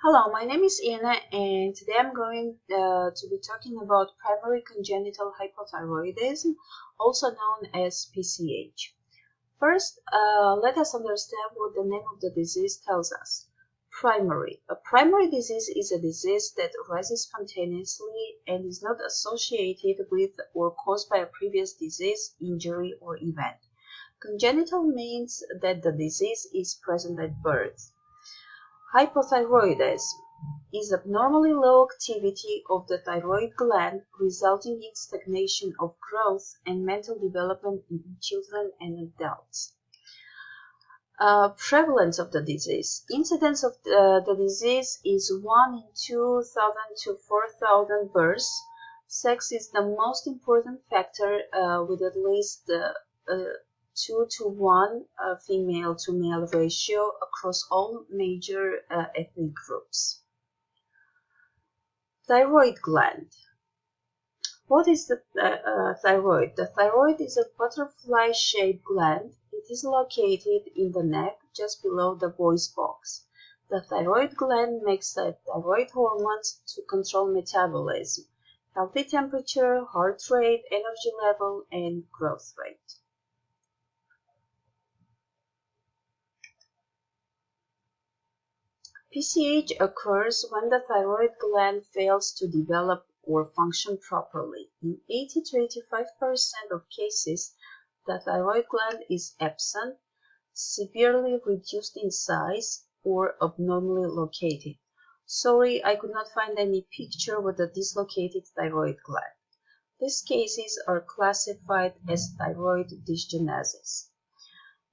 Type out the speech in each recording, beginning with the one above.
Hello, my name is Ina, and today I'm going to be talking about primary congenital hypothyroidism, also known as PCH. First, let us understand what the name of the disease tells us. Primary. A primary disease is a disease that arises spontaneously and is not associated with or caused by a previous disease, injury, or event. Congenital means that the disease is present at birth. Hypothyroidism is abnormally low activity of the thyroid gland resulting in stagnation of growth and mental development in children and adults. Prevalence of the disease. Incidence of the disease is 1 in 2,000 to 4,000 births. Sex is the most important factor with at least 2 to 1 female to male ratio across all major ethnic groups. Thyroid gland. What is the thyroid? The thyroid is a butterfly-shaped gland. It is located in the neck just below the voice box. The thyroid gland makes the thyroid hormones to control metabolism, healthy temperature, heart rate, energy level, and growth rate. PCH occurs when the thyroid gland fails to develop or function properly. In 80 to 85% of cases, the thyroid gland is absent, severely reduced in size, or abnormally located. Sorry, I could not find any picture with a dislocated thyroid gland. These cases are classified as thyroid dysgenesis.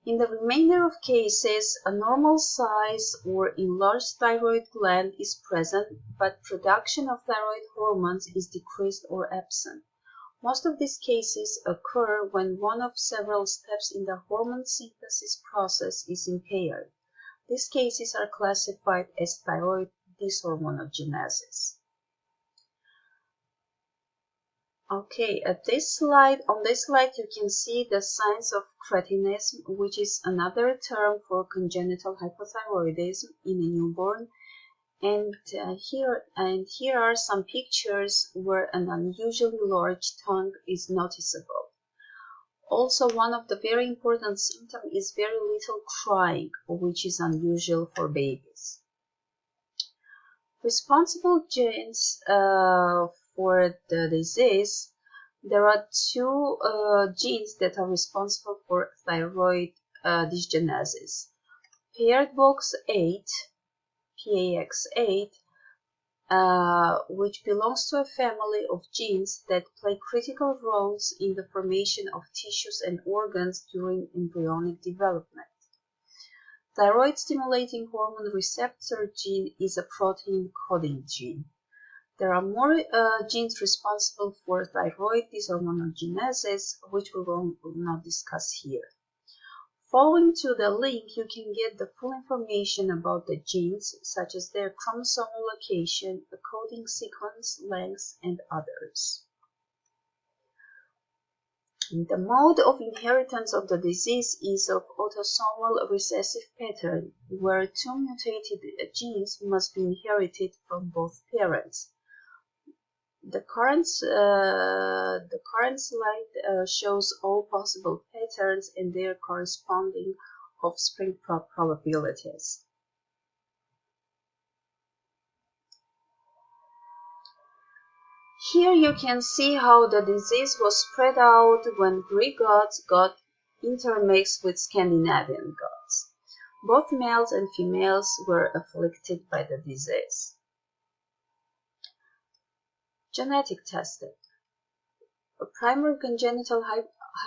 In the remainder of cases, a normal size or enlarged thyroid gland is present, but production of thyroid hormones is decreased or absent. Most of these cases occur when one of several steps in the hormone synthesis process is impaired. These cases are classified as thyroid dysharmoniogenesis. Okay, on this slide you can see the signs of cretinism, which is another term for congenital hypothyroidism in a newborn. And here are some pictures where an unusually large tongue is noticeable. Also, one of the very important symptoms is very little crying, which is unusual for babies. Responsible genes for the disease. There are two genes that are responsible for thyroid dysgenesis. Paired box 8, PAX8, which belongs to a family of genes that play critical roles in the formation of tissues and organs during embryonic development. Thyroid stimulating hormone receptor gene is a protein coding gene. There are more genes responsible for thyroid dysharmoniogenesis, which we will not discuss here. Following to the link, you can get the full information about the genes, such as their chromosomal location, the coding sequence, length, and others. The mode of inheritance of the disease is of autosomal recessive pattern, where two mutated genes must be inherited from both parents. The current slide shows all possible patterns and their corresponding offspring probabilities. Here you can see how the disease was spread out when Greek gods got intermixed with Scandinavian gods. Both males and females were afflicted by the disease. Genetic testing. Primary congenital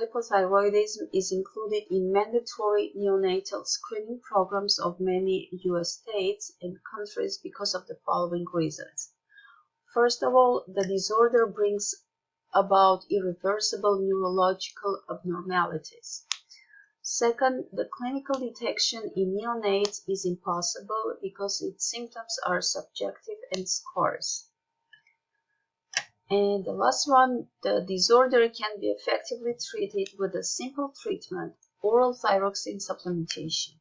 hypothyroidism is included in mandatory neonatal screening programs of many U.S. states and countries because of the following reasons. First of all, the disorder brings about irreversible neurological abnormalities. Second, the clinical detection in neonates is impossible because its symptoms are subjective and scarce. And the last one, the disorder can be effectively treated with a simple treatment, oral thyroxine supplementation.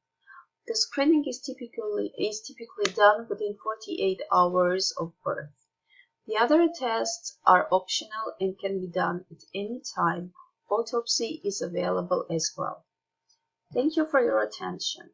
The screening is typically done within 48 hours of birth. The other tests are optional and can be done at any time. Autopsy is available as well. Thank you for your attention.